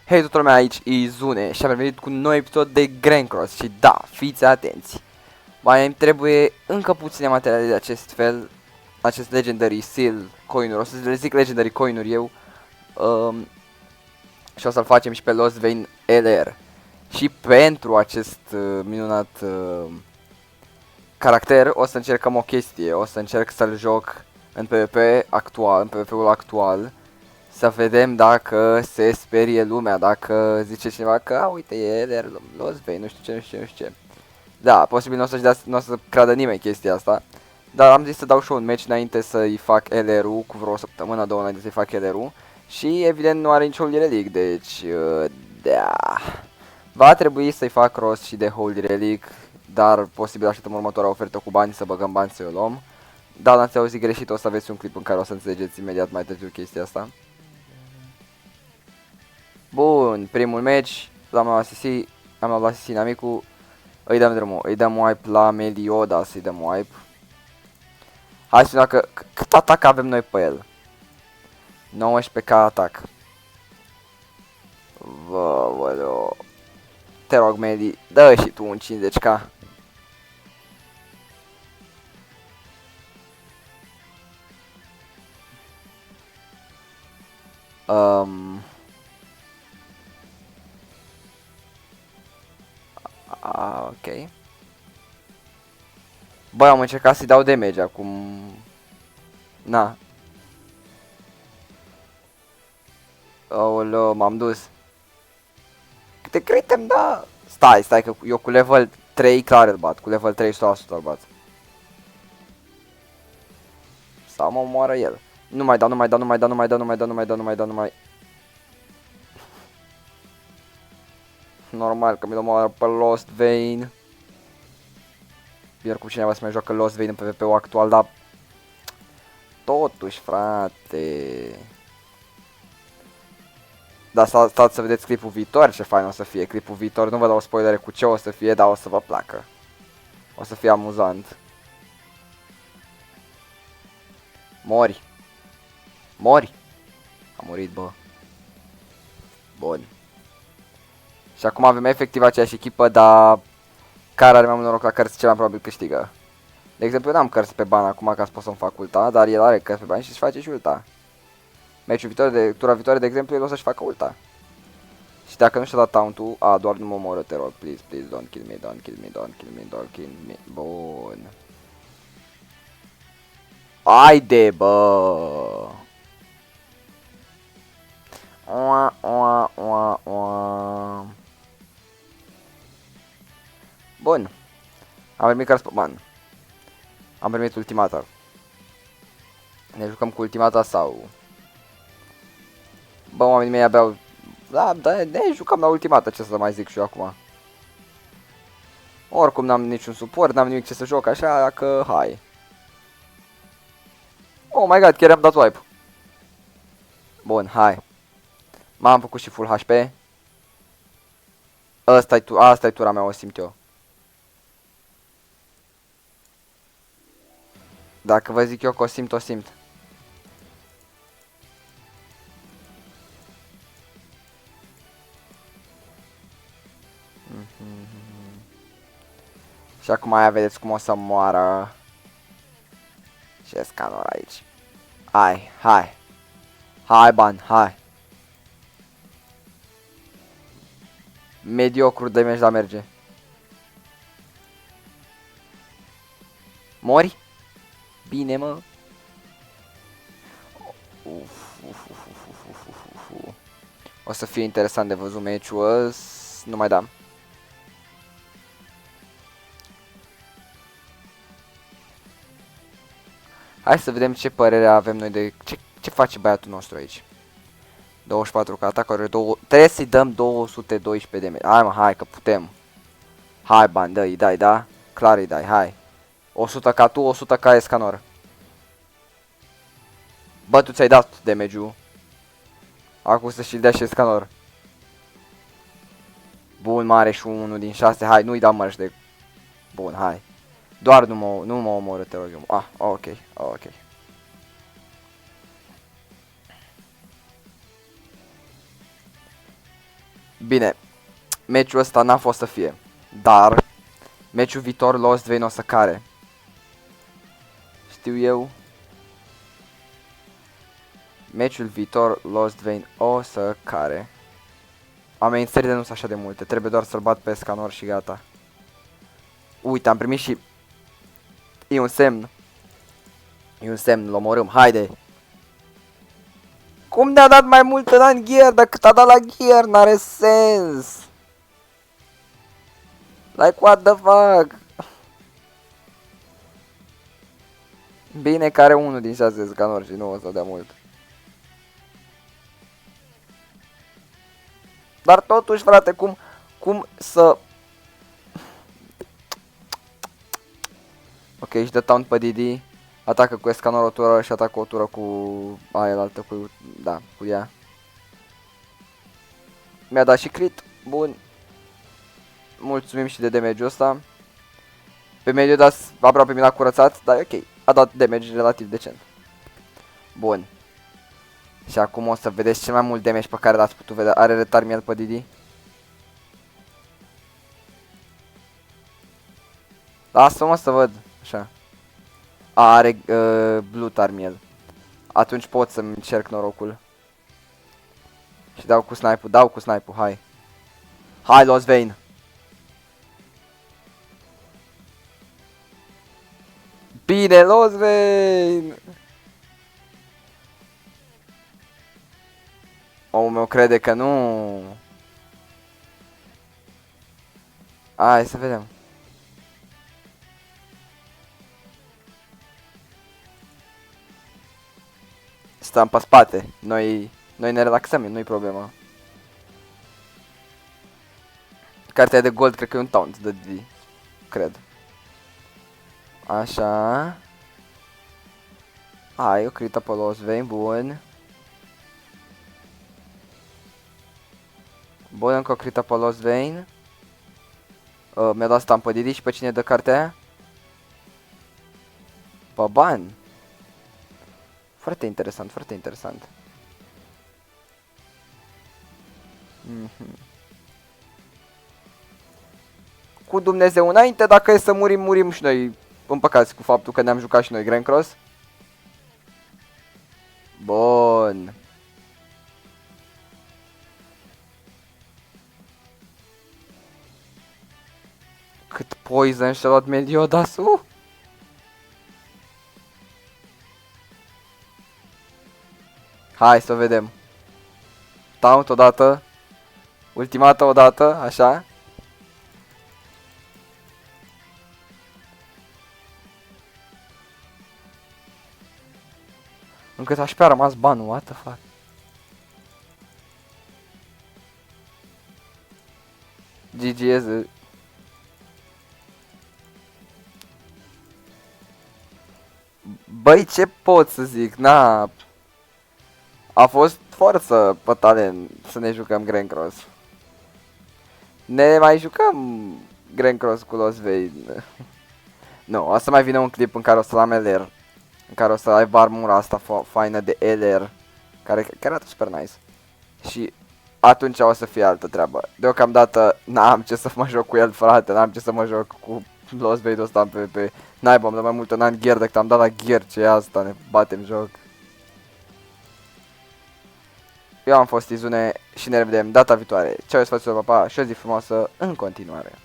Hei toată lumea, aici Izune și am venit cu un nou episod de Grandcross și da, fiți atenți. Mai îmi trebuie încă puține materiale de acest fel, acest Legendary Seal coin-uri, o să le zic Legendary coin-uri eu. Și o să-l facem și pe Lost Vein LR. Și pentru acest minunat caracter o să încercăm o chestie, o să încerc să-l joc în PvP actual, în PvP-ul actual. Să vedem dacă se sperie lumea, dacă zice cineva că, a, uite, e LR Lost Vein, nu știu ce, nu știu ce, nu știu ce. Da, posibil nu o să creadă nimeni chestia asta. Dar am zis să dau și un match înainte să-i fac LR-ul, cu vreo săptămână, două înainte să-i fac LR-ul. Și evident nu are nicio Holy Relic, deci, da. Va trebui să-i fac rost și de Holy Relic, dar posibil așteptăm următoarea ofertă cu bani, să băgăm bani să o luăm. Da, n-ați auzit greșit, o să aveți un clip în care o să înțelegeți imediat mai târziu chestia asta. Bun, primul match, l-am luat la Sisi inamicul, îi dăm drumul, îi dăm wipe la Meliodas, să-i dăm wipe. Hai să vedem dacă, cât atac avem noi pe el. 19 ca atac. Vă, te rog, Meli, dă și tu un 50k. Ok. Băi, am încercat să-i dau damage acum. Na. Aoleu, m-am dus. Câte cred îmi da? Stai că eu cu level 3 clar îl bat, cu level 3 100% îl bat. Sau mă omoară el. Nu mai dau. Normal că mi-l omoară pe Lost Vein. Bine cu cineva să mai joacă Lost Vein în PvP-ul actual, dar totuși, frate. Dar stați să vedeți clipul viitor, ce fain o să fie clipul viitor. Nu vă dau spoilere cu ce o să fie, dar o să vă placă. O să fie amuzant. Mori. Mori. A murit, bă. Bun. Și acum avem efectiv aceeași echipă, dar care are mai mult noroc la cărți, cel mai probabil câștigă. De exemplu, eu n-am cărți pe bani acum ca să pot să-mi fac ulta, dar el are cărți pe bani și își face și ulta. Meciul viitor, tura viitoare, de exemplu, el o să-și facă ulta. Și dacă nu și-a dat taunt-ul, doar nu mă omoră, te rog, please, don't kill me. Bun. Haide, bă! Bun. Am primit cărți pe bani. Am primit ultimata. Ne jucăm cu ultimata sau... Bă, oamenii mei abeau... Da, ne jucăm la ultimata, ce să mai zic și eu acum. Oricum n-am niciun suport, n-am nimic ce să joc, așa că hai. Oh my god, chiar am dat wipe. Bun, hai. M-am făcut și full HP. Asta-i tura mea, o simt eu. Dacă vă zic eu că o simt, o simt. Și acum aia vedeți cum o să moară. Ce scanor aici. Hai. Hai, bani, hai. Mediocru de damage, da merge. Mori? Bine, mă. O să fie interesant de văzut meciul. Nu mai dam. Hai să vedem ce părere avem noi de... Ce face băiatul nostru aici. 24 ca atac, trebuie să-i dăm 212 de damage. Hai mă, hai că putem. Hai bani, dă-i, dai, da? Clar îi dai, hai. 100 ca tu, 100 ca Escanor. Bă, tu ți-ai dat damage-ul. Acum să și-l dea și Escanor. Bun, mare și 1 din 6, hai, nu-i dau mărși de... Bun, hai. Doar nu mă omoră, te rog eu. Ok. Bine, meciul ăsta n-a fost să fie, dar meciul viitor Lost Vein o să care. Știu eu. Meciul viitor Lost Vein o să care. Amenințările nu sunt așa de multe, trebuie doar să-l bat pe scanor și gata. Uite, am primit și... E un semn. E un semn, îl omorâm, haide! Cum ne-a dat mai mult în gear decât a dat la gear? N-are sens! Like, what the fuck? Bine că are unul din 6 scanori și nu o să dea mult. Dar totuși, frate, cum să... Ok, își dă taunt pe Didi. Atacă cu scanor o tură și atacă o tură cu aia altă, cu... Da, cu ea. Mi-a dat și crit. Bun. Mulțumim și de damage-ul ăsta. Pe mediu dat aproape mi l-a curățat, dar e ok. A dat damage relativ decent. Bun. Și acum o să vedeți cel mai mult damage pe care l-ați putut vedea. Are retarmiel pe Didi. Lasă-mă să văd. Așa. Are blue tarmiel. Atunci pot să-mi încerc norocul. Și dau cu snipe-ul, hai. Hai, Lost Vein. Bine, Lost Vein. Omul meu crede că nu. Hai să vedem. Stăm pe spate. Noi ne relaxăm, nu-i problema. Cartea de gold cred că e un taunt de Didi. Cred. Așa. Hai, o crită pe Lost Vein, bun. Bun, încă o crită pe Lost Vein. Mi-a dat stun pe Didi și pe cine dă cartea aia? Pe bani. Foarte interesant, foarte interesant. Cu Dumnezeu înainte, dacă e să murim, murim și noi împăcați cu faptul că ne-am jucat și noi Grand Cross. Bun. Cât poison și-a luat Meliodas, Hai să vedem. Taunt odată. Ultimată odată, așa. Încât aș a rămas banul, what the fuck. GGS. Băi, ce pot să zic, na. A fost forță pe talent să ne jucăm Grand Cross. Ne mai jucăm Grand Cross cu Lost Vein. Nu, o să mai vină un clip în care o să-l am LR. În care o să aibă armura asta faină de LR. Care arată super nice. Și atunci o să fie altă treabă. Deocamdată n-am ce să mă joc cu el, frate. N-am ce să mă joc cu Lost Vein ăsta în PvP. N-ai bă, am dat mai mult în gear decât am dat la gear. Ce e asta? Ne batem joc. Eu am fost Izune și ne revedem data viitoare. Ceau, sfaților, papa și o zi frumoasă în continuare.